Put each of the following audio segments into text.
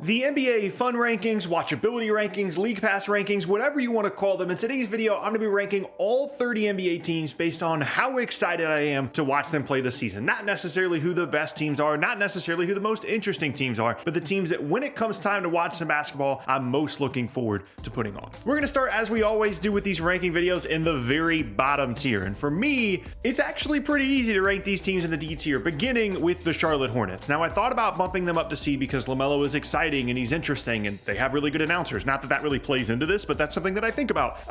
The NBA Fun Rankings, Watchability Rankings, League Pass Rankings, whatever you want to call them. In today's video, I'm going to be ranking all 30 NBA teams based on how excited I am to watch them play this season. Not necessarily who the best teams are, not necessarily who the most interesting teams are, but the teams that when it comes time to watch some basketball, I'm most looking forward to putting on. We're going to start, as we always do with these ranking videos, in the very bottom tier. And for me, it's actually pretty easy to rank these teams in the D tier, beginning with the Charlotte Hornets. Now, I thought about bumping them up to C because LaMelo is exciting and he's interesting and they have really good announcers. Not that that really plays into this, but that's something that I think about.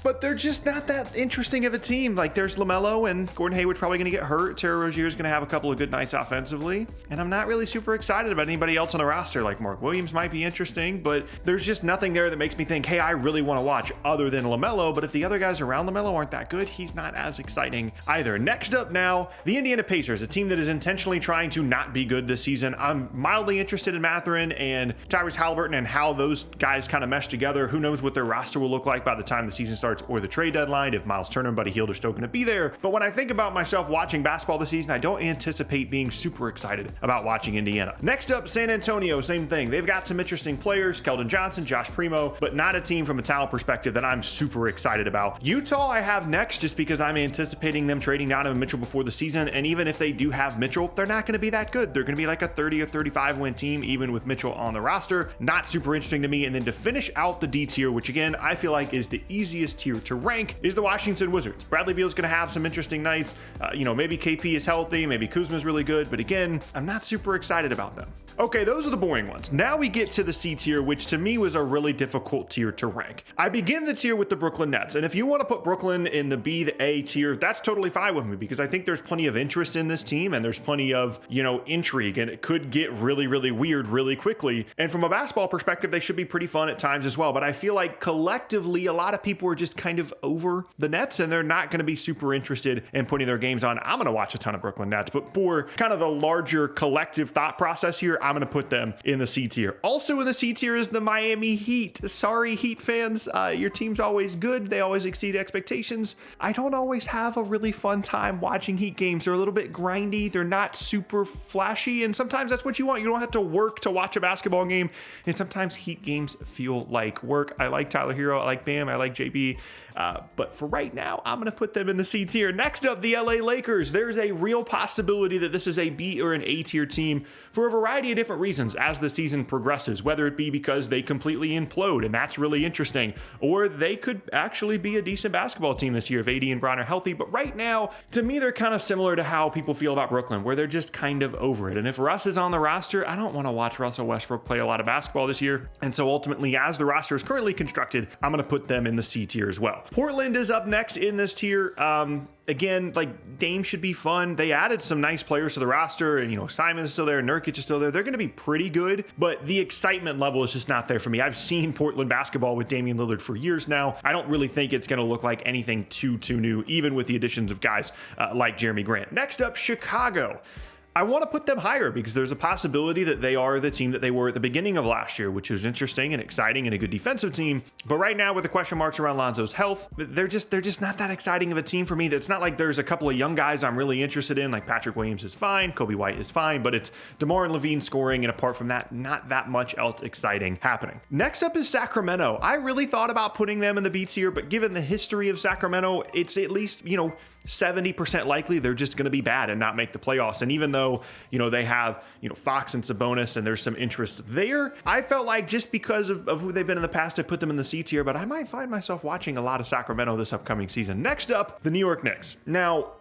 But they're just not that interesting of a team. Like, there's LaMelo and Gordon Hayward's probably going to get hurt. Terry Rozier's going to have a couple of good nights offensively. And I'm not really super excited about anybody else on the roster. Like, Mark Williams might be interesting, but there's just nothing there that makes me think, hey, I really want to watch other than LaMelo. But if the other guys around LaMelo aren't that good, he's not as exciting either. Next up now, the Indiana Pacers, a team that is intentionally trying to not be good this season. I'm mildly interested in Mathurin and Tyrese Halliburton and how those guys kind of mesh together. Who knows what their roster will look like by the time the season starts or the trade deadline, if Miles Turner and Buddy Hield are still going to be there. But when I think about myself watching basketball this season, I don't anticipate being super excited about watching Indiana. Next up, San Antonio, same thing. They've got some interesting players, Keldon Johnson, Josh Primo, but not a team from a talent perspective that I'm super excited about. Utah I have next just because I'm anticipating them trading Donovan Mitchell before the season, and even if they do have Mitchell, they're not going to be that good. They're going to be like a 30 or 35 win team, even with Mitchell on the roster. Not super interesting to me. And then to finish out the D tier, which again, I feel like is the easiest tier to rank, is the Washington Wizards. Bradley Beal's going to have some interesting nights. Maybe KP is healthy, maybe Kuzma's really good, but again, I'm not super excited about them. Okay, those are the boring ones. Now we get to the C tier, which to me was a really difficult tier to rank. I begin the tier with the Brooklyn Nets, and if you want to put Brooklyn in the B, the A tier, that's totally fine with me because I think there's plenty of interest in this team and there's plenty of, intrigue, and it could get really, really weird really quickly. And from a basketball perspective, they should be pretty fun at times as well. But I feel like collectively, a lot of people are just kind of over the Nets and they're not going to be super interested in putting their games on. I'm going to watch a ton of Brooklyn Nets, but for kind of the larger collective thought process here, I'm going to put them in the C tier. Also in the C tier is the Miami Heat. Sorry, Heat fans. Your team's always good. They always exceed expectations. I don't always have a really fun time watching Heat games. They're a little bit grindy. They're not super flashy. And sometimes that's what you want. You don't have to work to watch a basketball game. And sometimes Heat games feel like work. I like Tyler Hero. I like Bam. I like JB. But for right now, I'm going to put them in the C tier. Next up, the LA Lakers. There's a real possibility that this is a B or an A tier team for a variety of different reasons as the season progresses, whether it be because they completely implode, and that's really interesting, or they could actually be a decent basketball team this year if AD and Bron are healthy. But right now, to me, they're kind of similar to how people feel about Brooklyn, where they're just kind of over it. And if Russ is on the roster, I don't want to watch Russell Westbrook play a lot of basketball this year. And so ultimately, as the roster is currently constructed, I'm going to put them in the C tier as well. Portland is up next in this tier. Again, like, Dame should be fun. They added some nice players to the roster, and Simon is still there, Nurkic is still there. They're going to be pretty good, but the excitement level is just not there for me. I've seen Portland basketball with Damian Lillard for years now. I don't really think it's going to look like anything too new, even with the additions of guys like Jeremy Grant. Next up, Chicago. I want to put them higher because there's a possibility that they are the team that they were at the beginning of last year, which was interesting and exciting and a good defensive team. But right now, with the question marks around Lonzo's health, they're just not that exciting of a team for me. It's not like there's a couple of young guys I'm really interested in, like Patrick Williams is fine, Kobe White is fine, but it's DeMar and Levine scoring, and apart from that, not that much else exciting happening. Next up is Sacramento. I really thought about putting them in the B tier, but given the history of Sacramento, it's at least, 70% likely they're just going to be bad and not make the playoffs. And even though, they have, Fox and Sabonis and there's some interest there, I felt like just because of who they've been in the past, I put them in the C tier, but I might find myself watching a lot of Sacramento this upcoming season. Next up, the New York Knicks. Now,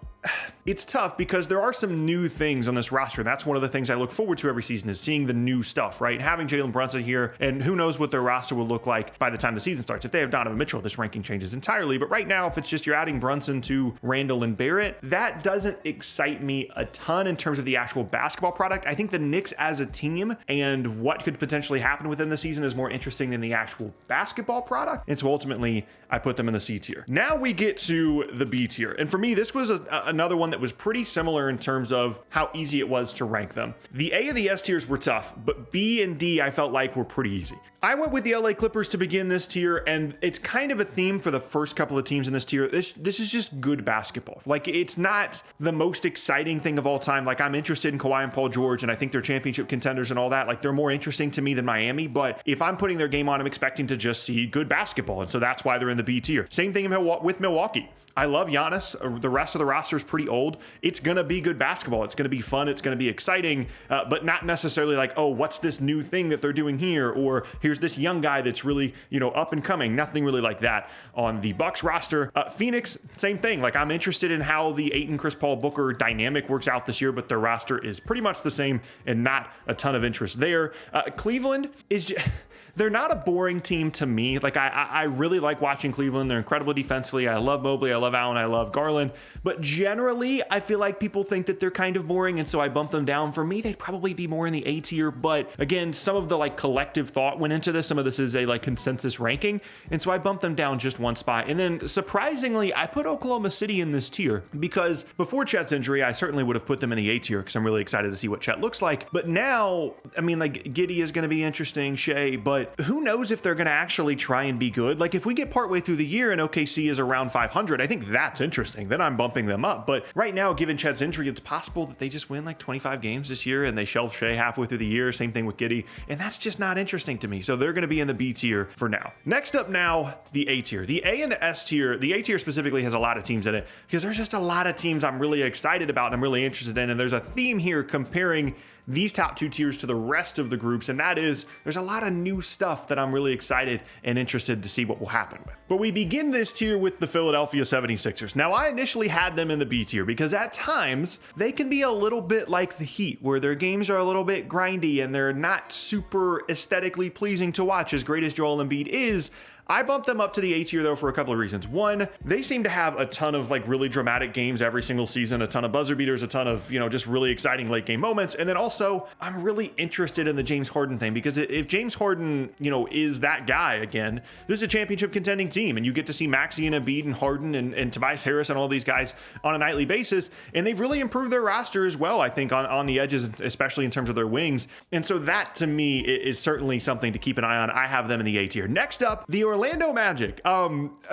it's tough because there are some new things on this roster. That's one of the things I look forward to every season is seeing the new stuff, right? Having Jalen Brunson here, and who knows what their roster will look like by the time the season starts. If they have Donovan Mitchell, this ranking changes entirely. But right now, if it's just you're adding Brunson to Randall and Barrett, that doesn't excite me a ton in terms of the actual basketball product. I think the Knicks as a team and what could potentially happen within the season is more interesting than the actual basketball product. And so ultimately, I put them in the C tier. Now we get to the B tier. And for me, this was a another one that was pretty similar in terms of how easy it was to rank them. The A and the S tiers were tough, but B and D I felt like were pretty easy. I went with the LA Clippers to begin this tier, and it's kind of a theme for the first couple of teams in this tier. This is just good basketball. Like, it's not the most exciting thing of all time. Like, I'm interested in Kawhi and Paul George, and I think they're championship contenders and all that. Like, they're more interesting to me than Miami, but if I'm putting their game on, I'm expecting to just see good basketball, and so that's why they're in the B tier. Same thing with Milwaukee. I love Giannis. The rest of the roster is pretty old. It's going to be good basketball. It's going to be fun. It's going to be exciting, but not necessarily like, oh, what's this new thing that they're doing here? Or here's this young guy that's really, up and coming. Nothing really like that on the Bucks roster. Phoenix, same thing. Like, I'm interested in how the Ayton, Chris Paul, Booker dynamic works out this year, but their roster is pretty much the same and not a ton of interest there. Cleveland is just... They're not a boring team to me. Like, I really like watching Cleveland. They're incredible defensively. I love Mobley. I love Allen. I love Garland. But generally, I feel like people think that they're kind of boring, and so I bump them down. For me, they'd probably be more in the A tier. But again, some of the collective thought went into this. Some of this is a consensus ranking, and so I bumped them down just one spot. And then surprisingly, I put Oklahoma City in this tier because before Chet's injury, I certainly would have put them in the A tier because I'm really excited to see what Chet looks like. But now, I mean, Giddey is going to be interesting, Shea, but who knows if they're going to actually try and be good? Like, if we get partway through the year and OKC is around 500, I think that's interesting. Then I'm bumping them up. But right now, given Chet's injury, it's possible that they just win 25 games this year and they shelve Shea halfway through the year. Same thing with Giddey. And that's just not interesting to me. So they're going to be in the B tier for now. Next up now, the A tier. The A and the S tier. The A tier specifically has a lot of teams in it because there's just a lot of teams I'm really excited about and I'm really interested in. And there's a theme here comparing these top two tiers to the rest of the groups, and that is there's a lot of new stuff that I'm really excited and interested to see what will happen with. But we begin this tier with the Philadelphia 76ers. Now, I initially had them in the B tier because at times they can be a little bit like the Heat, where their games are a little bit grindy and they're not super aesthetically pleasing to watch, as great as Joel Embiid is. I bumped them up to the A tier though for a couple of reasons. One, they seem to have a ton of really dramatic games every single season, a ton of buzzer beaters, a ton of, just really exciting late game moments. And then also, I'm really interested in the James Harden thing because if James Harden, is that guy again, this is a championship contending team and you get to see Maxey and Embiid and Harden and Tobias Harris and all these guys on a nightly basis. And they've really improved their roster as well, I think, on the edges, especially in terms of their wings. And so that to me is certainly something to keep an eye on. I have them in the A tier. Next up, the Orlando Magic.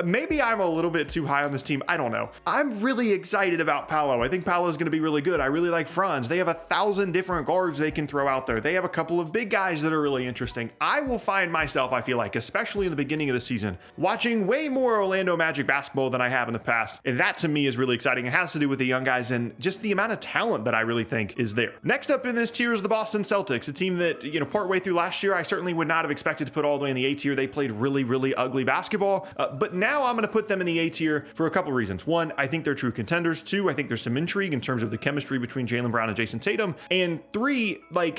Maybe I'm a little bit too high on this team. I don't know. I'm really excited about Paolo. I think Paolo is going to be really good. I really like Franz. They have 1,000 different guards they can throw out there. They have a couple of big guys that are really interesting. I will find myself, I feel like, especially in the beginning of the season, watching way more Orlando Magic basketball than I have in the past. And that to me is really exciting. It has to do with the young guys and just the amount of talent that I really think is there. Next up in this tier is the Boston Celtics, a team that, partway through last year, I certainly would not have expected to put all the way in the A tier. They played really, really ugly basketball, but now I'm going to put them in the A tier for a couple of reasons. One, I think they're true contenders. Two, I think there's some intrigue in terms of the chemistry between Jaylen Brown and Jason Tatum. And three,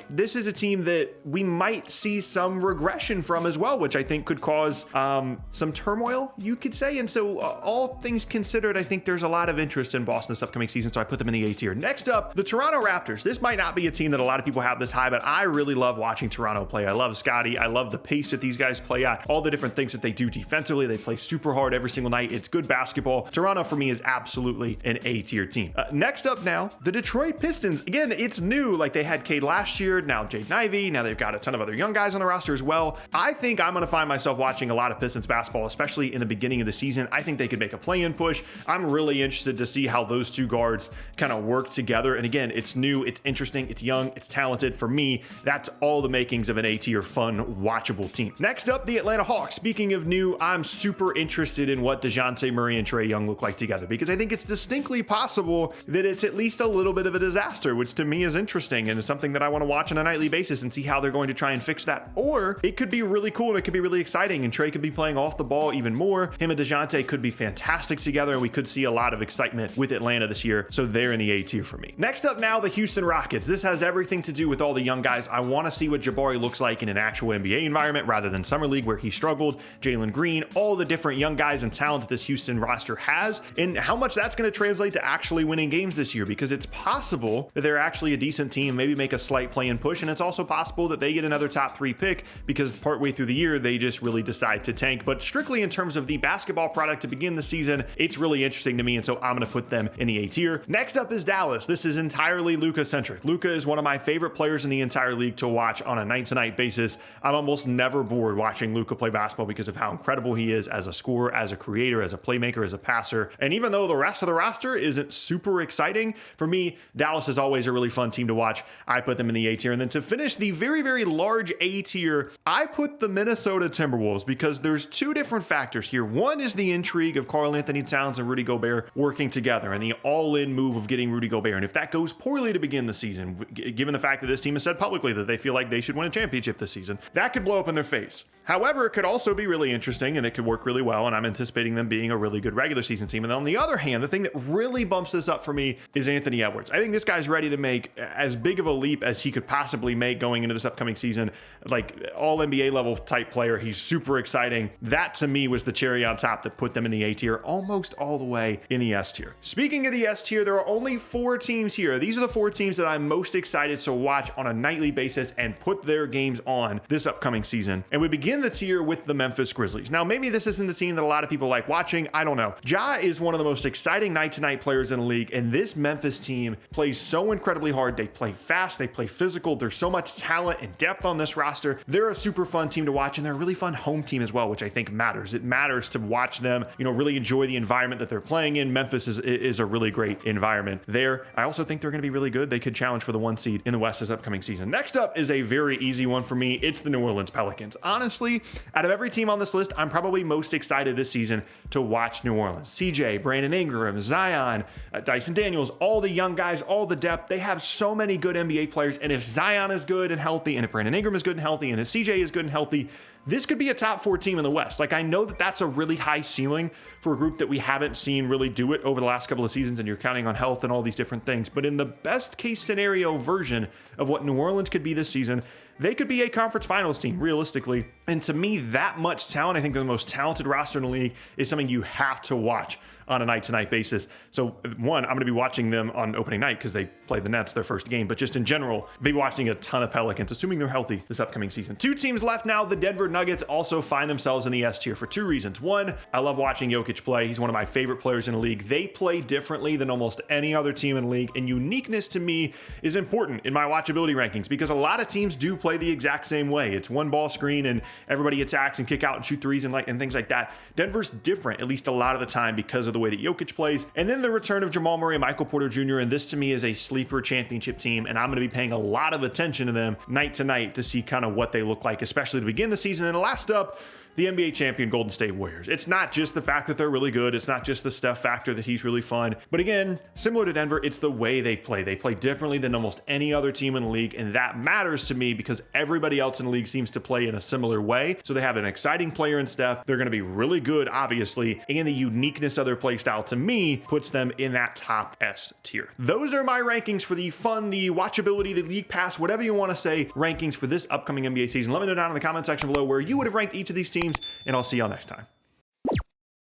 this is a team that we might see some regression from as well, which I think could cause some turmoil, you could say. And so all things considered, I think there's a lot of interest in Boston this upcoming season, so I put them in the A tier. Next up, the Toronto Raptors. This might not be a team that a lot of people have this high, but I really love watching Toronto play. I love Scotty. I love the pace that these guys play at, all the different things that they do defensively. They play super hard every single night. It's good basketball. Toronto for me is absolutely an A tier team. Next up now, the Detroit Pistons. Again, it's new. They had Cade last year, now Jaden Ivey. Now they've got a ton of other young guys on the roster as well. I think I'm going to find myself watching a lot of Pistons basketball, especially in the beginning of the season. I think they could make a play-in push. I'm really interested to see how those two guards kind of work together. And again, it's new, it's interesting, it's young, it's talented. For me, that's all the makings of an A tier fun, watchable team. Next up, the Atlanta Hawks. Speaking of new, I'm super interested in what DeJounte Murray and Trae Young look like together, because I think it's distinctly possible that it's at least a little bit of a disaster, which to me is interesting and is something that I want to watch on a nightly basis and see how they're going to try and fix that. Or it could be really cool and it could be really exciting and Trae could be playing off the ball even more. Him and DeJounte could be fantastic together and we could see a lot of excitement with Atlanta this year. So they're in the A tier for me. Next up now, the Houston Rockets. This has everything to do with all the young guys. I want to see what Jabari looks like in an actual NBA environment rather than Summer League where he struggled. Jalen Green, all the different young guys and talent that this Houston roster has, and how much that's going to translate to actually winning games this year, because it's possible that they're actually a decent team, maybe make a slight play-in push, and it's also possible that they get another top 3 pick because partway through the year they just really decide to tank. But strictly in terms of the basketball product to begin the season, it's really interesting to me, and so I'm going to put them in the A tier. Next up is Dallas. This is entirely Luka-centric. Luka is one of my favorite players in the entire league to watch on a night-to-night basis. I'm almost never bored watching Luka play basketball because of how incredible he is as a scorer, as a creator, as a playmaker, as a passer. And even though the rest of the roster isn't super exciting, for me, Dallas is always a really fun team to watch. I put them in the A tier. And then to finish the very, very large A tier, I put the Minnesota Timberwolves because there's 2 different factors here. One is the intrigue of Karl Anthony Towns and Rudy Gobert working together and the all-in move of getting Rudy Gobert. And if that goes poorly to begin the season, given the fact that this team has said publicly that they feel like they should win a championship this season, that could blow up in their face. However, it could also be really interesting and it could work really well, and I'm anticipating them being a really good regular season team. And then on the other hand, the thing that really bumps this up for me is Anthony Edwards. I think this guy's ready to make as big of a leap as he could possibly make going into this upcoming season. Like all NBA level type player. He's super exciting. That to me was the cherry on top that put them in the A tier, almost all the way in the S tier. Speaking of the S tier, there are only 4 teams here. These are the 4 teams that I'm most excited to watch on a nightly basis and put their games on this upcoming season. And we begin the tier with the Memphis Grizzlies. Now, maybe this isn't a team that a lot of people like watching. I don't know. Ja is one of the most exciting night-to-night players in the league, and this Memphis team plays so incredibly hard. They play fast. They play physical. There's so much talent and depth on this roster. They're a super fun team to watch, and they're a really fun home team as well, which I think matters. It matters to watch them, really enjoy the environment that they're playing in. Memphis is a really great environment there. I also think they're going to be really good. They could challenge for the 1 seed in the West this upcoming season. Next up is a very easy one for me. It's the New Orleans Pelicans. Honestly, out of every team on this list, I'm probably most excited this season to watch New Orleans. CJ, Brandon Ingram, Zion, Dyson Daniels, all the young guys, all the depth. They have so many good NBA players, and if Zion is good and healthy, and if Brandon Ingram is good and healthy, and if CJ is good and healthy, this could be a top 4 team in the West. Like, I know that that's a really high ceiling for a group that we haven't seen really do it over the last couple of seasons, and you're counting on health and all these different things. But in the best case scenario version of what New Orleans could be this season, they could be a conference finals team, realistically. And to me, that much talent, I think they're the most talented roster in the league, is something you have to watch on a night-to-night basis. So one, I'm going to be watching them on opening night because they play the Nets their first game, but just in general, be watching a ton of Pelicans, assuming they're healthy this upcoming season. 2 teams left now. The Denver Nuggets also find themselves in the S tier for 2 reasons. One, I love watching Jokic play. He's one of my favorite players in the league. They play differently than almost any other team in the league, and uniqueness to me is important in my watchability rankings because a lot of teams do play the exact same way. It's one ball screen and everybody attacks and kick out and shoot threes and things like that. Denver's different, at least a lot of the time, because of the way that Jokic plays. And then the return of Jamal Murray and Michael Porter Jr., and this to me is a sleeper championship team, and I'm going to be paying a lot of attention to them night to night to see kind of what they look like, especially to begin the season. And last up, the NBA champion Golden State Warriors. It's not just the fact that they're really good. It's not just the Steph factor that he's really fun. But again, similar to Denver, it's the way they play. They play differently than almost any other team in the league, and that matters to me because everybody else in the league seems to play in a similar way. So they have an exciting player in Steph. They're going to be really good, obviously, and the uniqueness of their play style, to me, puts them in that top S tier. Those are my rankings for the fun, the watchability, the league pass, whatever you want to say, rankings for this upcoming NBA season. Let me know down in the comment section below where you would have ranked each of these teams, and I'll see y'all next time.